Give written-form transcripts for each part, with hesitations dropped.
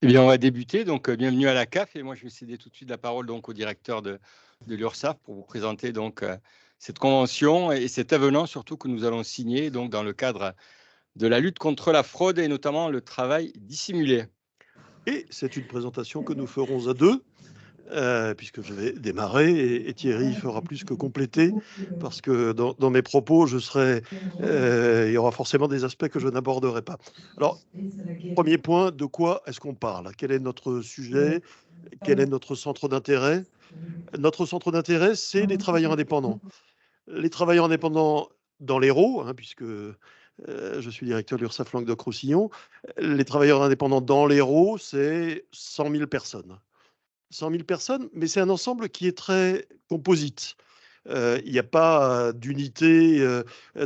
Eh bien, on va débuter. Donc, bienvenue à la CAF. Et moi, je vais céder tout de suite la parole donc, au directeur de l'URSSAF pour vous présenter donc, cette convention et cet avenant surtout que nous allons signer donc, dans le cadre de la lutte contre la fraude et notamment le travail dissimulé. Et c'est une présentation que nous ferons à deux, puisque je vais démarrer et Thierry fera plus que compléter, parce que dans mes propos, il y aura forcément des aspects que je n'aborderai pas. Alors, premier point, de quoi est-ce qu'on parle? Quel est notre sujet? Quel est notre centre d'intérêt? Notre centre d'intérêt, c'est les travailleurs indépendants. Les travailleurs indépendants dans l'Hérault, puisque je suis directeur de l'URSSAF Languedoc-Roussillon, les travailleurs indépendants dans l'Hérault, c'est 100 000 personnes. 100 000 personnes, mais c'est un ensemble qui est très composite. Il n'y a pas d'unité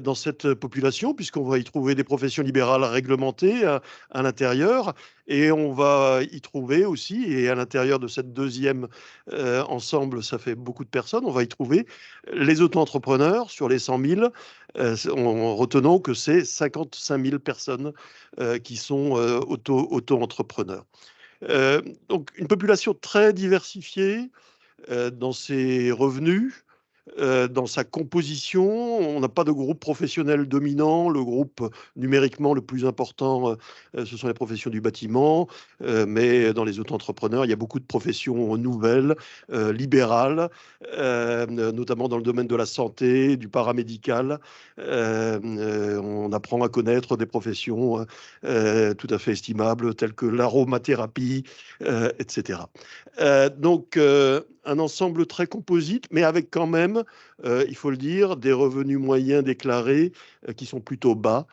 dans cette population, puisqu'on va y trouver des professions libérales réglementées à l'intérieur, et on va y trouver aussi, et à l'intérieur de cette deuxième ensemble, ça fait beaucoup de personnes, on va y trouver les auto-entrepreneurs sur les 100 000, en retenant que c'est 55 000 personnes qui sont auto-entrepreneurs. Donc une population très diversifiée dans ses revenus, dans sa composition. On n'a pas de groupe professionnel dominant. Le groupe numériquement le plus important, ce sont les professions du bâtiment. Mais dans les auto-entrepreneurs, il y a beaucoup de professions nouvelles, libérales, notamment dans le domaine de la santé, du paramédical. On apprend à connaître des professions tout à fait estimables, telles que l'aromathérapie, etc. Donc, un ensemble très composite, mais avec quand même, il faut le dire, des revenus moyens déclarés qui sont plutôt bas,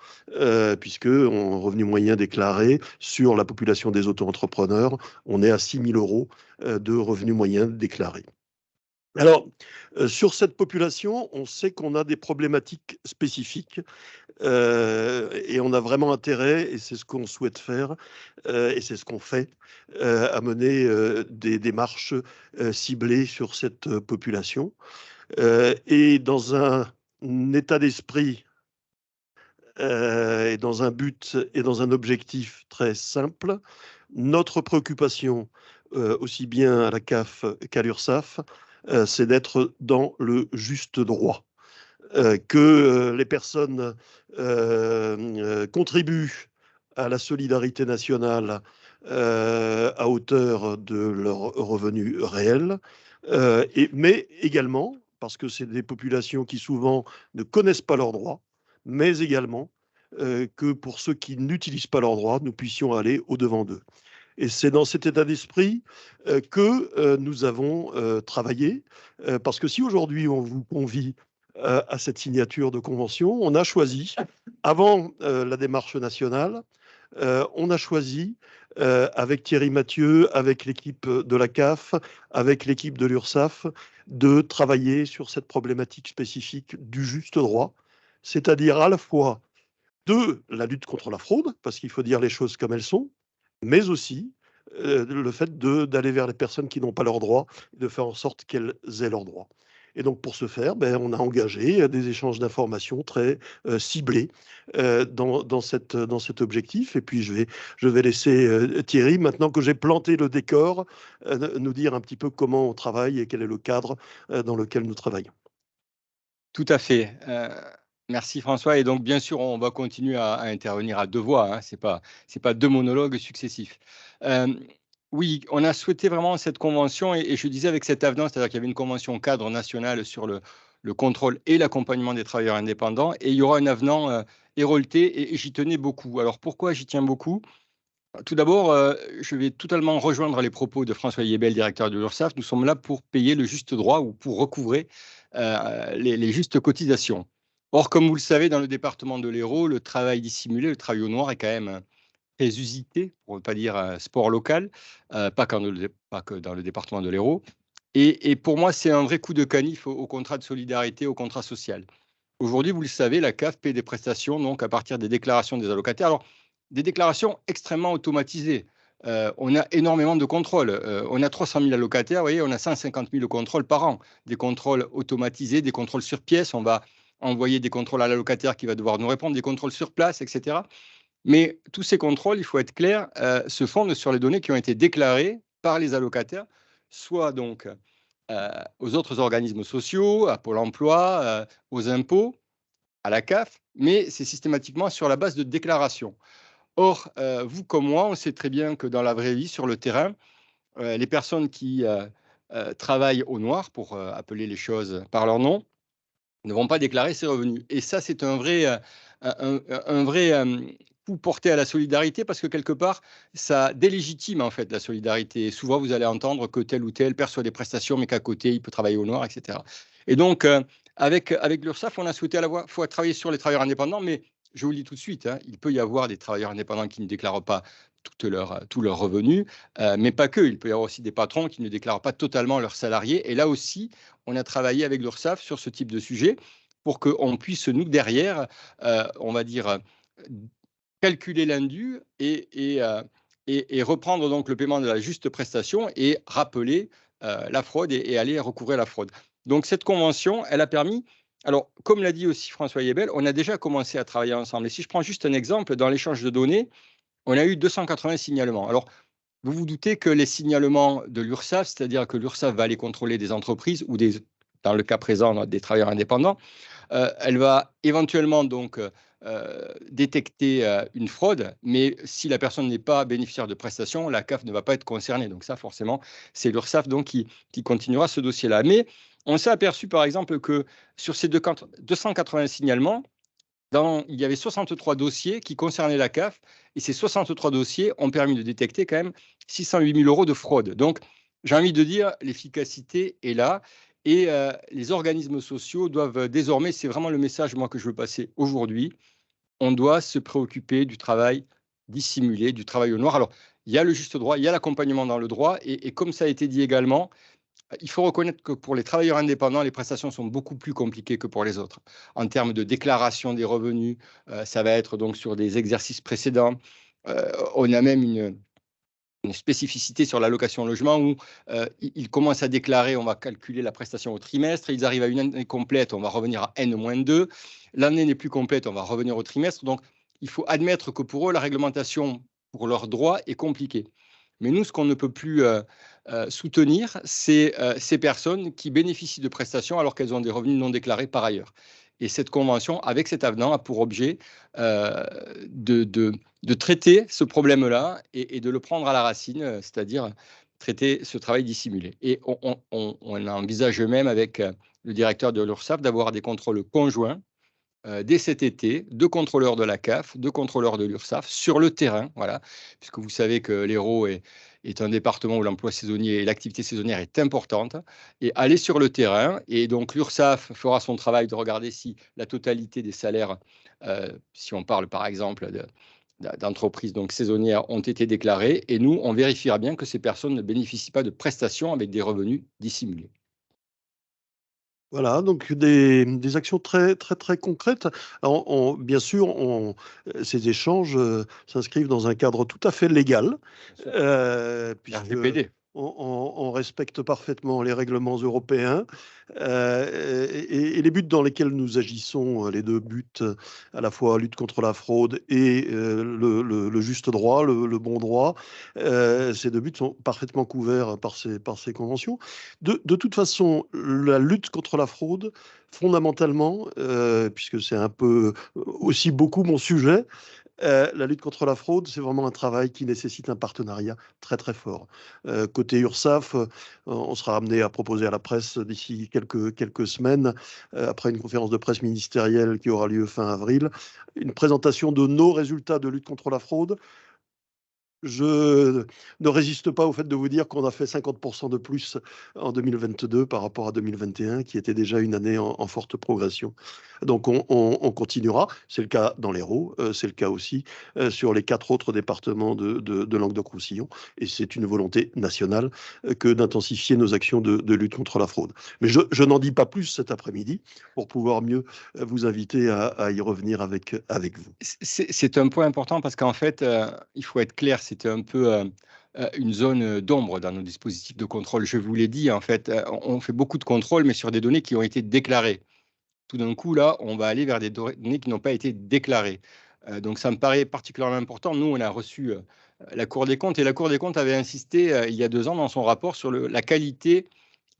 puisque en revenu moyen déclaré sur la population des auto-entrepreneurs, on est à 6 000 euros de revenus moyens déclarés. Alors, sur cette population, on sait qu'on a des problématiques spécifiques et on a vraiment intérêt, et c'est ce qu'on souhaite faire, et c'est ce qu'on fait, à mener des démarches ciblées sur cette population. Et dans un état d'esprit et dans un but et dans un objectif très simple, notre préoccupation, aussi bien à la CAF qu'à l'URSSAF, c'est d'être dans le juste droit. Que les personnes contribuent à la solidarité nationale à hauteur de leurs revenus réels, mais également, parce que c'est des populations qui souvent ne connaissent pas leurs droits, mais également que pour ceux qui n'utilisent pas leurs droits, nous puissions aller au-devant d'eux. Et c'est dans cet état d'esprit que nous avons travaillé, parce que si aujourd'hui on vous convie à cette signature de convention, on a choisi, avant la démarche nationale, on a choisi avec Thierry Mathieu, avec l'équipe de la CAF, avec l'équipe de l'URSSAF, de travailler sur cette problématique spécifique du juste droit, c'est-à-dire à la fois de la lutte contre la fraude, parce qu'il faut dire les choses comme elles sont, mais aussi le fait d'aller vers les personnes qui n'ont pas leurs droits, de faire en sorte qu'elles aient leurs droits. Et donc pour ce faire, on a engagé des échanges d'informations très ciblés dans cet objectif. Et puis je vais laisser Thierry, maintenant que j'ai planté le décor, nous dire un petit peu comment on travaille et quel est le cadre dans lequel nous travaillons. Tout à fait. Merci François. Et donc, bien sûr, on va continuer à intervenir à deux voix. Ce n'est pas deux monologues successifs. Oui, on a souhaité vraiment cette convention et je disais avec cet avenant, c'est-à-dire qu'il y avait une convention cadre nationale sur le contrôle et l'accompagnement des travailleurs indépendants et il y aura un avenant hérolté et j'y tenais beaucoup. Alors, pourquoi j'y tiens beaucoup? Tout d'abord, je vais totalement rejoindre les propos de François Yébel, directeur de l'URSSAF. Nous sommes là pour payer le juste droit ou pour recouvrer les justes cotisations. Or, comme vous le savez, dans le département de l'Hérault, le travail dissimulé, le travail au noir est quand même très usité, pour ne pas dire sport local, pas que dans le département de l'Hérault. Et pour moi, c'est un vrai coup de canif au contrat de solidarité, au contrat social. Aujourd'hui, vous le savez, la CAF paie des prestations donc à partir des déclarations des allocataires. Alors, des déclarations extrêmement automatisées. On a énormément de contrôles. On a 300 000 allocataires, vous voyez, on a 150 000 contrôles par an. Des contrôles automatisés, des contrôles sur pièce. On va envoyer des contrôles à l'allocataire qui va devoir nous répondre, des contrôles sur place, etc. Mais tous ces contrôles, il faut être clair, se fondent sur les données qui ont été déclarées par les allocataires, soit donc aux autres organismes sociaux, à Pôle emploi, aux impôts, à la CAF, mais c'est systématiquement sur la base de déclarations. Or, vous comme moi, on sait très bien que dans la vraie vie, sur le terrain, les personnes qui travaillent au noir, pour appeler les choses par leur nom, ne vont pas déclarer ses revenus. Et ça, c'est un vrai coup porté à la solidarité parce que quelque part, ça délégitime en fait la solidarité. Et souvent, vous allez entendre que tel ou tel perçoit des prestations, mais qu'à côté, il peut travailler au noir, etc. Et donc, avec l'URSSAF, on a souhaité à la fois travailler sur les travailleurs indépendants, mais je vous le dis tout de suite, hein, il peut y avoir des travailleurs indépendants qui ne déclarent pas tous leurs revenus, mais pas que. Il peut y avoir aussi des patrons qui ne déclarent pas totalement leurs salariés. Et là aussi, on a travaillé avec l'URSSAF sur ce type de sujet pour qu'on puisse, nous, derrière, on va dire, calculer l'indu et reprendre donc le paiement de la juste prestation et rappeler la fraude et aller recouvrir la fraude. Donc cette convention, elle a permis, alors comme l'a dit aussi François Yebel, on a déjà commencé à travailler ensemble. Et si je prends juste un exemple, dans l'échange de données, on a eu 280 signalements. Alors, vous vous doutez que les signalements de l'URSSAF, c'est-à-dire que l'URSSAF va aller contrôler des entreprises ou dans le cas présent, des travailleurs indépendants, elle va éventuellement donc détecter une fraude, mais si la personne n'est pas bénéficiaire de prestations, la CAF ne va pas être concernée. Donc ça, forcément, c'est l'URSSAF donc qui continuera ce dossier-là. Mais on s'est aperçu, par exemple, que sur ces 280 signalements, il y avait 63 dossiers qui concernaient la CAF, et ces 63 dossiers ont permis de détecter quand même 608 000 euros de fraude. Donc, j'ai envie de dire, l'efficacité est là, et les organismes sociaux doivent désormais, c'est vraiment le message moi que je veux passer aujourd'hui, on doit se préoccuper du travail dissimulé, du travail au noir. Alors, il y a le juste droit, il y a l'accompagnement dans le droit, et comme ça a été dit également, il faut reconnaître que pour les travailleurs indépendants, les prestations sont beaucoup plus compliquées que pour les autres. En termes de déclaration des revenus, ça va être donc sur des exercices précédents. On a même une spécificité sur l'allocation logement où ils commencent à déclarer, on va calculer la prestation au trimestre, ils arrivent à une année complète, on va revenir à N-2. L'année n'est plus complète, on va revenir au trimestre. Donc, il faut admettre que pour eux, la réglementation pour leurs droits est compliquée. Mais nous, ce qu'on ne peut plus soutenir, c'est ces personnes qui bénéficient de prestations alors qu'elles ont des revenus non déclarés par ailleurs. Et cette convention, avec cet avenant, a pour objet euh, de, de, de traiter ce problème-là et de le prendre à la racine, c'est-à-dire traiter ce travail dissimulé. Et on envisage même avec le directeur de l'URSSAF d'avoir des contrôles conjoints dès cet été, de contrôleurs de la CAF, de contrôleurs de l'URSSAF sur le terrain, voilà, puisque vous savez que l'Hérault est un département où l'emploi saisonnier et l'activité saisonnière est importante, et aller sur le terrain, et donc l'URSSAF fera son travail de regarder si la totalité des salaires, si on parle par exemple d'entreprises donc saisonnières, ont été déclarés, et nous, on vérifiera bien que ces personnes ne bénéficient pas de prestations avec des revenus dissimulés. Voilà, donc des actions très, très, très concrètes. Alors, bien sûr, ces échanges s'inscrivent dans un cadre tout à fait légal, puisque RGPD. on respecte parfaitement les règlements européens et les buts dans lesquels nous agissons, les deux buts, à la fois lutte contre la fraude et le juste droit, le bon droit, ces deux buts sont parfaitement couverts par ces conventions. De toute façon, la lutte contre la fraude, fondamentalement, puisque c'est un peu aussi beaucoup mon sujet, la lutte contre la fraude, c'est vraiment un travail qui nécessite un partenariat très très fort. Côté URSSAF, on sera amené à proposer à la presse d'ici quelques semaines, après une conférence de presse ministérielle qui aura lieu fin avril, une présentation de nos résultats de lutte contre la fraude. Je ne résiste pas au fait de vous dire qu'on a fait 50% de plus en 2022 par rapport à 2021, qui était déjà une année en forte progression. Donc on continuera. C'est le cas dans l'Hérault, c'est le cas aussi sur les 4 autres départements de Languedoc-Roussillon. Et c'est une volonté nationale que d'intensifier nos actions de lutte contre la fraude. Mais je n'en dis pas plus cet après-midi pour pouvoir mieux vous inviter à y revenir avec vous. C'est un point important parce qu'en fait, il faut être clair, c'était un peu une zone d'ombre dans nos dispositifs de contrôle. Je vous l'ai dit, en fait, on fait beaucoup de contrôles, mais sur des données qui ont été déclarées. Tout d'un coup, là, on va aller vers des données qui n'ont pas été déclarées. Donc ça me paraît particulièrement important. Nous, on a reçu la Cour des comptes et la Cour des comptes avait insisté il y a 2 ans dans son rapport sur la qualité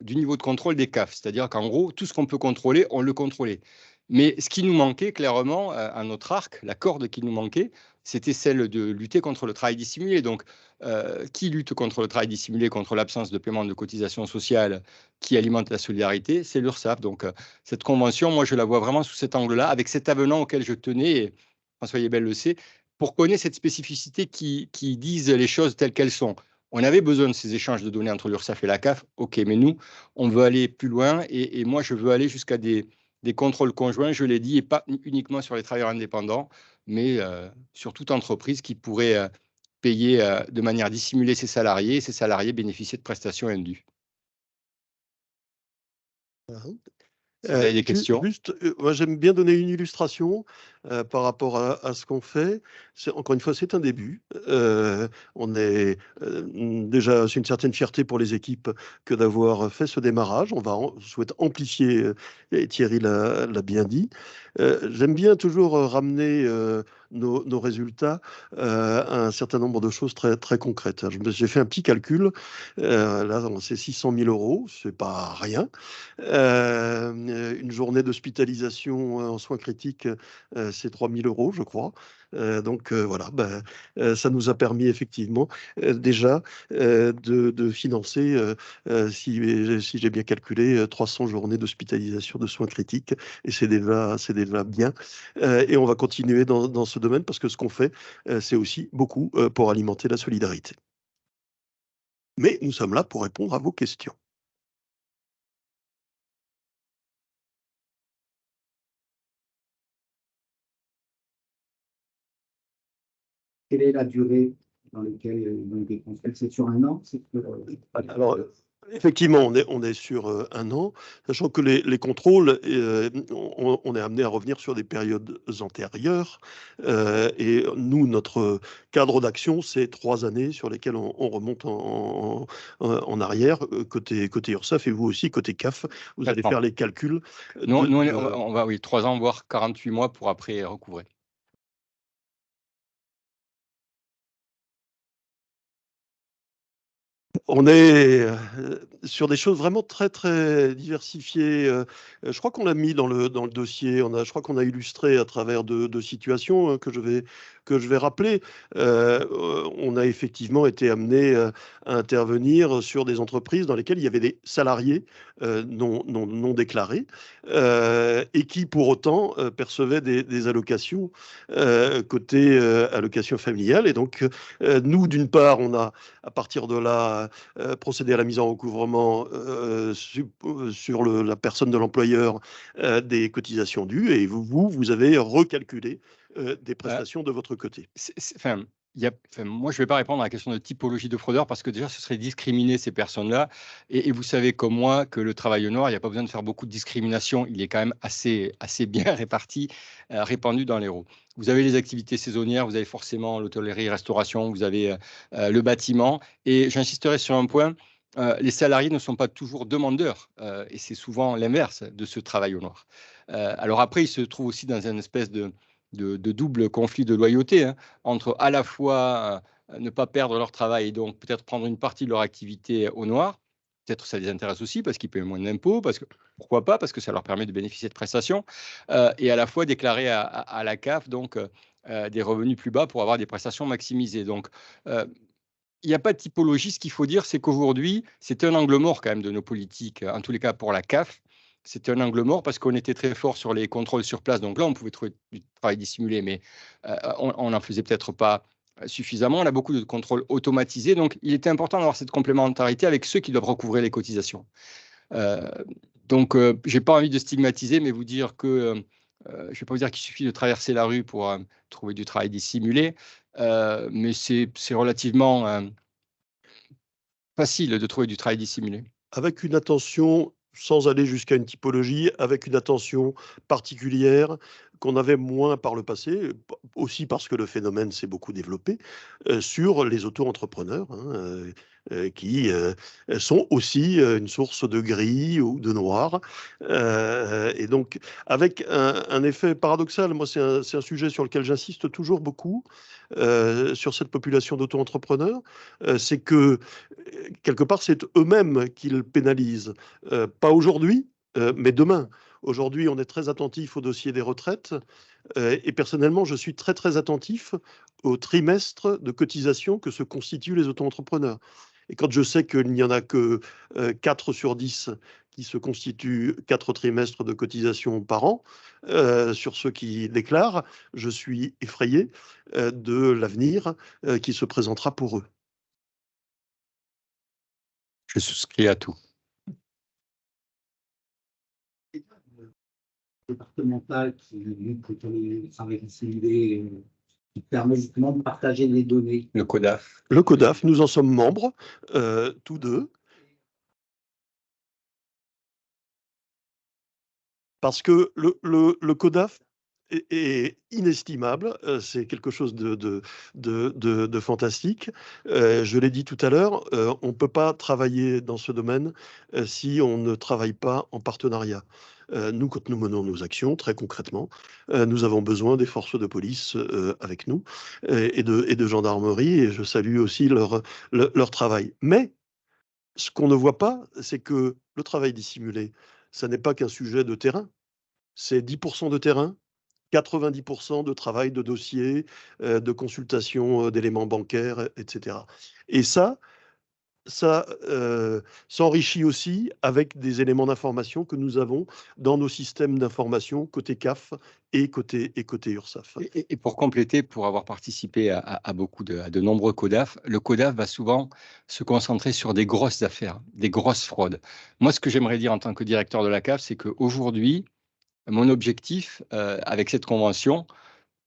du niveau de contrôle des CAF. C'est-à-dire qu'en gros, tout ce qu'on peut contrôler, on le contrôlait. Mais ce qui nous manquait clairement à notre arc, la corde qui nous manquait, c'était celle de lutter contre le travail dissimulé. Donc, qui lutte contre le travail dissimulé, contre l'absence de paiement de cotisations sociales qui alimente la solidarité? C'est l'URSSAF. Donc, cette convention, moi, je la vois vraiment sous cet angle-là, avec cet avenant auquel je tenais, et François Yébel le sait, pour qu'on ait cette spécificité qui dise les choses telles qu'elles sont. On avait besoin de ces échanges de données entre l'URSSAF et la CAF, ok, mais nous, on veut aller plus loin et moi, je veux aller jusqu'à des contrôles conjoints, je l'ai dit, et pas uniquement sur les travailleurs indépendants, mais sur toute entreprise qui pourrait payer de manière dissimulée ses salariés et ses salariés bénéficier de prestations indues. Si vous avez des questions. Juste, moi j'aime bien donner une illustration par rapport à ce qu'on fait. Encore une fois, c'est un début. On est déjà, c'est une certaine fierté pour les équipes que d'avoir fait ce démarrage. On souhaite amplifier, et Thierry l'a bien dit. J'aime bien toujours ramener nos résultats à un certain nombre de choses très, très concrètes. J'ai fait un petit calcul. Là, c'est 600 000 euros, c'est pas rien. Une journée d'hospitalisation en soins critiques, c'est 3 000 euros, je crois. Donc voilà, ça nous a permis effectivement déjà de financer, si j'ai bien calculé, 300 journées d'hospitalisation de soins critiques. Et c'est déjà bien. Et on va continuer dans ce domaine parce que ce qu'on fait, c'est aussi beaucoup pour alimenter la solidarité. Mais nous sommes là pour répondre à vos questions. Quelle est la durée dans laquelle ils ont été construits? C'est sur un an? Alors, effectivement, on est sur 1 an, sachant que les contrôles, on est amené à revenir sur des périodes antérieures. Et nous, notre cadre d'action, c'est 3 années sur lesquelles on remonte en arrière, côté URSSAF, et vous aussi, côté CAF, vous allez faire les calculs. Nous, on va, oui, 3 ans, voire 48 mois pour après recouvrer. On est sur des choses vraiment très, très diversifiées. Je crois qu'on l'a mis dans le dossier. Je crois qu'on a illustré à travers de situations que je vais rappeler. On a effectivement été amené à intervenir sur des entreprises dans lesquelles il y avait des salariés non déclarés et qui, pour autant, percevaient des allocations côté allocation familiale. Et donc, nous, d'une part, on a, à partir de là, procéder à la mise en recouvrement sur la personne de l'employeur des cotisations dues, et vous avez recalculé des prestations de votre côté. Moi, je ne vais pas répondre à la question de typologie de fraudeurs parce que déjà, ce serait discriminer ces personnes-là. Et vous savez comme moi que le travail au noir, il n'y a pas besoin de faire beaucoup de discrimination. Il est quand même assez bien réparti, répandu dans l'Hérault. Vous avez les activités saisonnières, vous avez forcément l'hôtellerie-restauration, vous avez le bâtiment. Et j'insisterai sur un point, les salariés ne sont pas toujours demandeurs. Et c'est souvent l'inverse de ce travail au noir. Alors après, ils se trouvent aussi dans une espèce de double conflit de loyauté, hein, entre à la fois ne pas perdre leur travail et donc peut-être prendre une partie de leur activité au noir. Peut-être ça les intéresse aussi parce qu'ils paient moins d'impôts, parce que pourquoi pas, parce que ça leur permet de bénéficier de prestations, et à la fois déclarer à la CAF donc des revenus plus bas pour avoir des prestations maximisées. Donc il n'y a pas de typologie. Ce qu'il faut dire, c'est qu'aujourd'hui, c'est un angle mort quand même de nos politiques, en tous les cas pour la CAF. C'était un angle mort parce qu'on était très fort sur les contrôles sur place. Donc là, on pouvait trouver du travail dissimulé, mais on n'en faisait peut-être pas suffisamment. On a beaucoup de contrôles automatisés. Donc, il était important d'avoir cette complémentarité avec ceux qui doivent recouvrer les cotisations. Donc, je n'ai pas envie de stigmatiser, mais vous dire que je ne vais pas vous dire qu'il suffit de traverser la rue pour trouver du travail dissimulé, mais c'est relativement facile de trouver du travail dissimulé. Avec une attention, sans aller jusqu'à une typologie, avec une attention particulière qu'on avait moins par le passé, aussi parce que le phénomène s'est beaucoup développé, sur les auto-entrepreneurs. qui sont aussi une source de gris ou de noir. Et donc, avec un effet paradoxal, moi, c'est un sujet sur lequel j'insiste toujours beaucoup, sur cette population d'auto-entrepreneurs, c'est que, quelque part, c'est eux-mêmes qu'ils pénalisent. Pas aujourd'hui, mais demain. Aujourd'hui, on est très attentif au dossier des retraites. Et personnellement, je suis très, très attentif au trimestre de cotisation que se constituent les auto-entrepreneurs. Et quand je sais qu'il n'y en a que 4 sur 10 qui se constituent 4 trimestres de cotisation par an, sur ceux qui déclarent, je suis effrayé de l'avenir qui se présentera pour eux. Je souscris à tout. Départemental qui lutte contre le travail dissimulé, qui permet justement de partager les données. Le CODAF. Le CODAF, nous en sommes membres, tous deux. Parce que le CODAF est inestimable, c'est quelque chose de fantastique. Je l'ai dit tout à l'heure, on ne peut pas travailler dans ce domaine si on ne travaille pas en partenariat. Nous, quand nous menons nos actions, très concrètement, nous avons besoin des forces de police avec nous et de gendarmerie, et je salue aussi leur travail. Mais ce qu'on ne voit pas, c'est que le travail dissimulé, ça n'est pas qu'un sujet de terrain. C'est 10% de terrain, 90% de travail de dossier, de consultation d'éléments bancaires, etc. Et ça s'enrichit aussi avec des éléments d'information que nous avons dans nos systèmes d'information côté CAF et côté URSSAF. Et pour compléter, pour avoir participé à de nombreux CODAF, le CODAF va souvent se concentrer sur des grosses affaires, des grosses fraudes. Moi, ce que j'aimerais dire en tant que directeur de la CAF, c'est qu'aujourd'hui, mon objectif avec cette convention,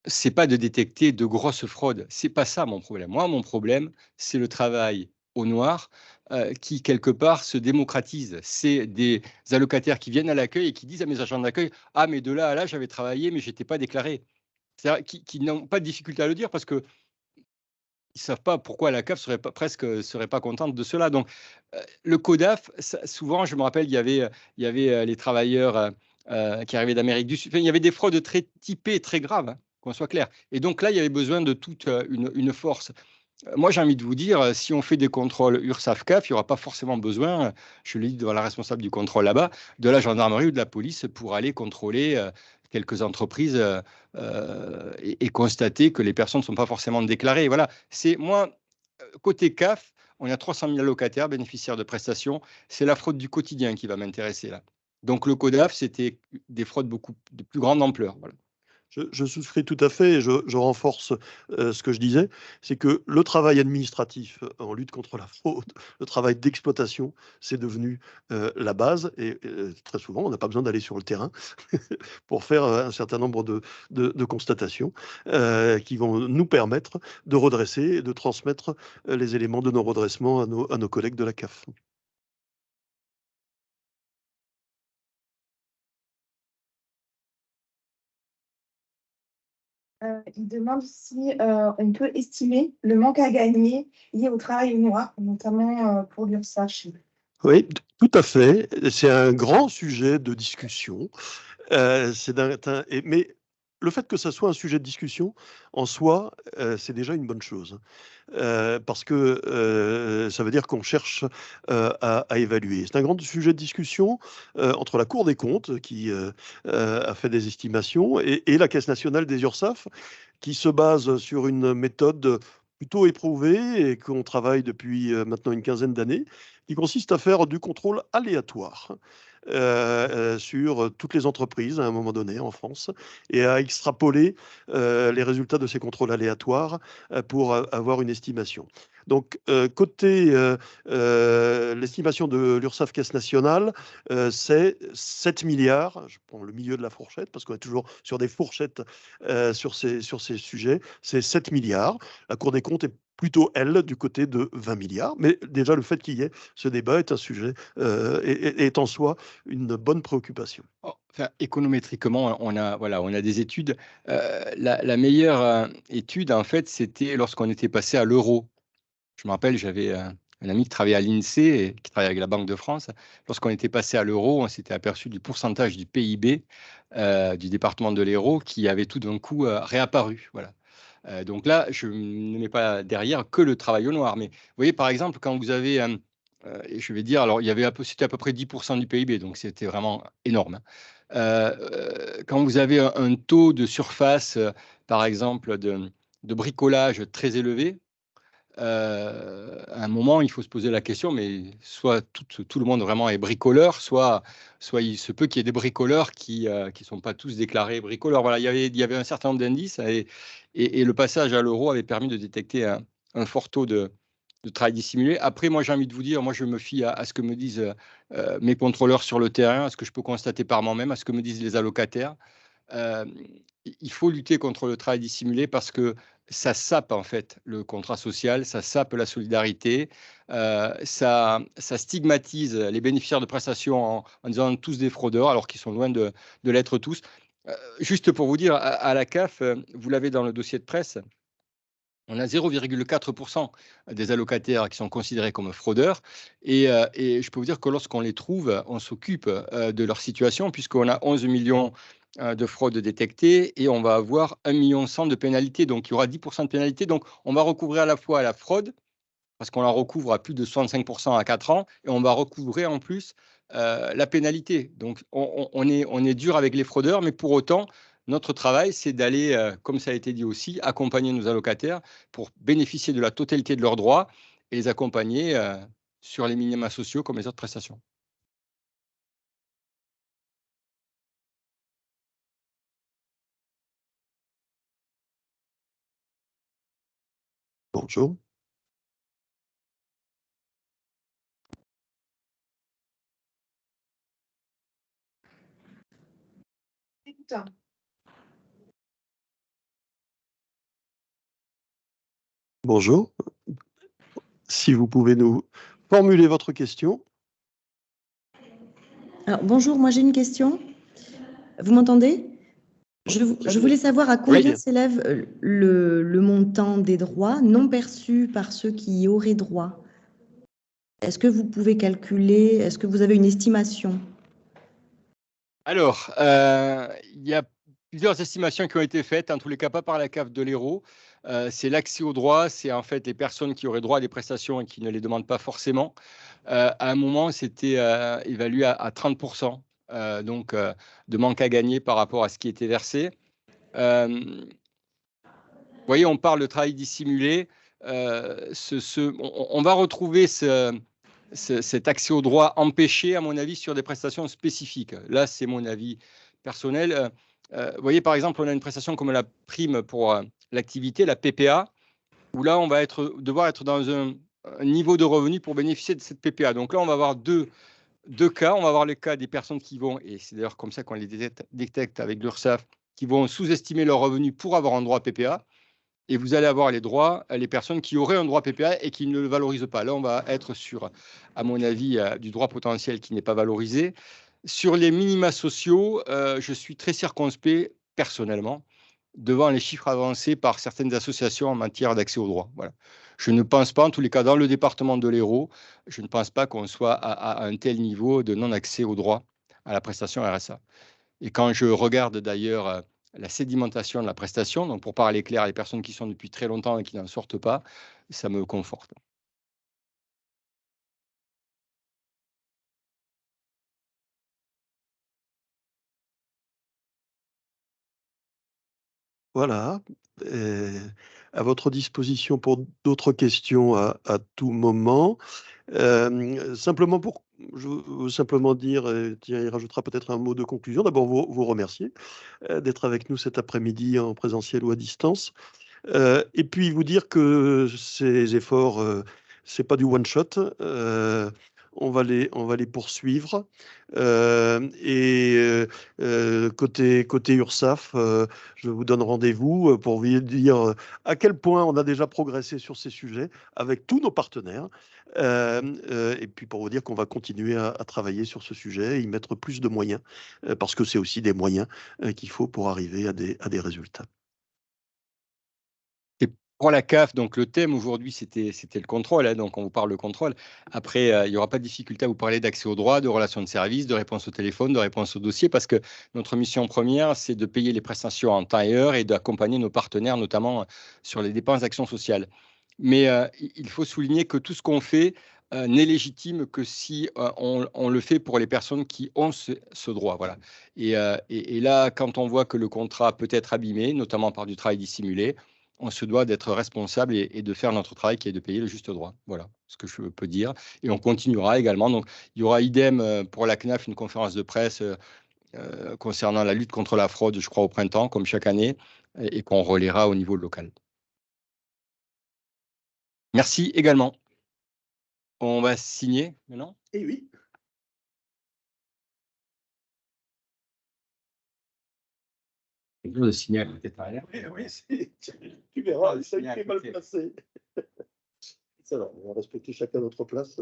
c'est pas de détecter de grosses fraudes. C'est pas ça mon problème. Moi, mon problème, c'est le travail au noir qui, quelque part, se démocratise. C'est des allocataires qui viennent à l'accueil et qui disent à mes agents d'accueil: « Ah, mais de là à là, j'avais travaillé, mais je n'étais pas déclaré. » C'est-à-dire qui n'ont pas de difficulté à le dire parce qu'ils ne savent pas pourquoi la CAF serait pas contente de cela. Donc, le CODAF, souvent, je me rappelle, il y avait les travailleurs qui arrivaient d'Amérique du Sud. Enfin, il y avait des fraudes très typées, très graves, hein, qu'on soit clair. Et donc là, il y avait besoin de toute une force. Moi, j'ai envie de vous dire, si on fait des contrôles URSSAF-CAF, il n'y aura pas forcément besoin, je le dis devant la responsable du contrôle là-bas, de la gendarmerie ou de la police pour aller contrôler quelques entreprises et constater que les personnes ne sont pas forcément déclarées. Voilà, c'est moi, côté CAF, on a 300 000 allocataires, bénéficiaires de prestations. C'est la fraude du quotidien qui va m'intéresser là. Donc le CODAF, c'était des fraudes beaucoup de plus grande ampleur. Voilà. Je souscris tout à fait et je renforce ce que je disais, c'est que le travail administratif en lutte contre la fraude, le travail d'exploitation, c'est devenu la base et très souvent, on n'a pas besoin d'aller sur le terrain pour faire un certain nombre de constatations qui vont nous permettre de redresser et de transmettre les éléments de nos redressements à nos collègues de la CAF. Il demande si on peut estimer le manque à gagner lié au travail au noir, notamment pour l'URSSAF. Oui, tout à fait. C'est un grand sujet de discussion. Mais le fait que ça soit un sujet de discussion, en soi, c'est déjà une bonne chose. Parce que ça veut dire qu'on cherche à évaluer. C'est un grand sujet de discussion entre la Cour des comptes, qui a fait des estimations, et la Caisse nationale des URSSAF, qui se base sur une méthode plutôt éprouvée et qu'on travaille depuis maintenant une quinzaine d'années, qui consiste à faire du contrôle aléatoire sur toutes les entreprises à un moment donné en France et à extrapoler les résultats de ces contrôles aléatoires pour avoir une estimation. Donc, côté l'estimation de l'URSSAF Caisse nationale, c'est 7 milliards, je prends le milieu de la fourchette, parce qu'on est toujours sur des fourchettes sur ces sujets, c'est 7 milliards. La Cour des comptes est plutôt, elle, du côté de 20 milliards. Mais déjà, le fait qu'il y ait ce débat est un sujet, est en soi une bonne préoccupation. Enfin, économétriquement, on a des études. La meilleure étude, en fait, c'était lorsqu'on était passé à l'euro. Je me rappelle, j'avais un ami qui travaillait à l'INSEE et qui travaille avec la Banque de France. Lorsqu'on était passé à l'euro, on s'était aperçu du pourcentage du PIB du département de l'Hérault qui avait tout d'un coup réapparu. Voilà. Donc là, je ne mets pas derrière que le travail au noir. Mais vous voyez, par exemple, quand vous avez, et je vais dire, alors il y avait c'était à peu près 10% du PIB, donc c'était vraiment énorme, hein. Quand vous avez un taux de surface, par exemple, de bricolage très élevé, à un moment, il faut se poser la question, mais soit tout le monde vraiment est bricoleur, soit il se peut qu'il y ait des bricoleurs qui ne sont pas tous déclarés bricoleurs. Voilà, il y avait un certain nombre d'indices et le passage à l'euro avait permis de détecter un fort taux de travail dissimulé. Après, moi, j'ai envie de vous dire, moi, je me fie à ce que me disent mes contrôleurs sur le terrain, à ce que je peux constater par moi-même, à ce que me disent les allocataires. Euh, il faut lutter contre le travail dissimulé parce que ça sape en fait le contrat social, ça sape la solidarité, ça stigmatise les bénéficiaires de prestations en disant tous des fraudeurs alors qu'ils sont loin de l'être tous. Juste pour vous dire, à la CAF, vous l'avez dans le dossier de presse, on a 0,4% des allocataires qui sont considérés comme fraudeurs. Et je peux vous dire que lorsqu'on les trouve, on s'occupe de leur situation, puisqu'on a 11 millions de fraudes détectées et on va avoir 1,1 million de pénalités. Donc, il y aura 10% de pénalités. Donc, on va recouvrir à la fois la fraude, parce qu'on la recouvre à plus de 65% à 4 ans, et on va recouvrer en plus la pénalité. Donc, on est dur avec les fraudeurs, mais pour autant, notre travail, c'est d'aller, comme ça a été dit aussi, accompagner nos allocataires pour bénéficier de la totalité de leurs droits et les accompagner sur les minima sociaux comme les autres prestations. Bonjour. Bonjour. Si vous pouvez nous formuler votre question. Alors, bonjour, moi j'ai une question. Vous m'entendez? Je voulais savoir à combien Oui. s'élève le montant des droits non perçus par ceux qui y auraient droit. Est-ce que vous pouvez calculer? Est-ce que vous avez une estimation? Alors, il y a plusieurs estimations qui ont été faites, en tous les cas pas par la CAF de l'Hérault. C'est l'accès aux droits, c'est en fait les personnes qui auraient droit à des prestations et qui ne les demandent pas forcément. À un moment, c'était évalué à 30%, donc de manque à gagner par rapport à ce qui était versé. Vous voyez, on parle de travail dissimulé. On va retrouver cet accès au droit empêché, à mon avis, sur des prestations spécifiques. Là, c'est mon avis personnel. Vous voyez, par exemple, on a une prestation comme la prime pour l'activité, la PPA, où là, on va devoir être dans un niveau de revenu pour bénéficier de cette PPA. Donc là, on va avoir deux cas. On va avoir le cas des personnes qui vont, et c'est d'ailleurs comme ça qu'on les détecte avec l'URSSAF, qui vont sous-estimer leur revenu pour avoir un droit PPA. Et vous allez avoir les droits, les personnes qui auraient un droit PPA et qui ne le valorisent pas. Là, on va être sur, à mon avis, du droit potentiel qui n'est pas valorisé. Sur les minima sociaux, je suis très circonspect, personnellement, devant les chiffres avancés par certaines associations en matière d'accès au droit. Voilà. Je ne pense pas, en tous les cas, dans le département de l'Hérault, je ne pense pas qu'on soit à un tel niveau de non-accès au droit à la prestation RSA. Et quand je regarde d'ailleurs la sédimentation de la prestation, donc pour parler clair, les personnes qui sont depuis très longtemps et qui n'en sortent pas, ça me conforte. Voilà. À votre disposition pour d'autres questions à tout moment. Simplement je veux simplement dire, Thierry rajoutera peut-être un mot de conclusion. D'abord, vous remercier d'être avec nous cet après-midi en présentiel ou à distance. Et puis vous dire que ces efforts, c'est pas du one shot. On va les poursuivre. Côté URSSAF, je vous donne rendez-vous pour vous dire à quel point on a déjà progressé sur ces sujets avec tous nos partenaires. Et puis pour vous dire qu'on va continuer à travailler sur ce sujet et y mettre plus de moyens, parce que c'est aussi des moyens qu'il faut pour arriver à des résultats. Pour la CAF, donc le thème aujourd'hui, c'était le contrôle, hein, donc on vous parle de contrôle. Après, il n'y aura pas de difficulté à vous parler d'accès aux droits, de relations de service, de réponse au téléphone, de réponse au dossier, parce que notre mission première, c'est de payer les prestations en temps et heure et d'accompagner nos partenaires, notamment sur les dépenses d'action sociale. Mais il faut souligner que tout ce qu'on fait n'est légitime que si on le fait pour les personnes qui ont ce droit. Voilà. Et là, quand on voit que le contrat peut être abîmé, notamment par du travail dissimulé, on se doit d'être responsable et de faire notre travail qui est de payer le juste droit. Voilà ce que je peux dire. Et on continuera également. Donc, il y aura idem pour la CNAF, une conférence de presse concernant la lutte contre la fraude, je crois, au printemps, comme chaque année, et qu'on relaiera au niveau local. Merci également. On va signer maintenant. Eh oui. De signer à côté de derrière. Oui, tu verras, ça a été mal placé. Ça va, on va respecter chacun notre place.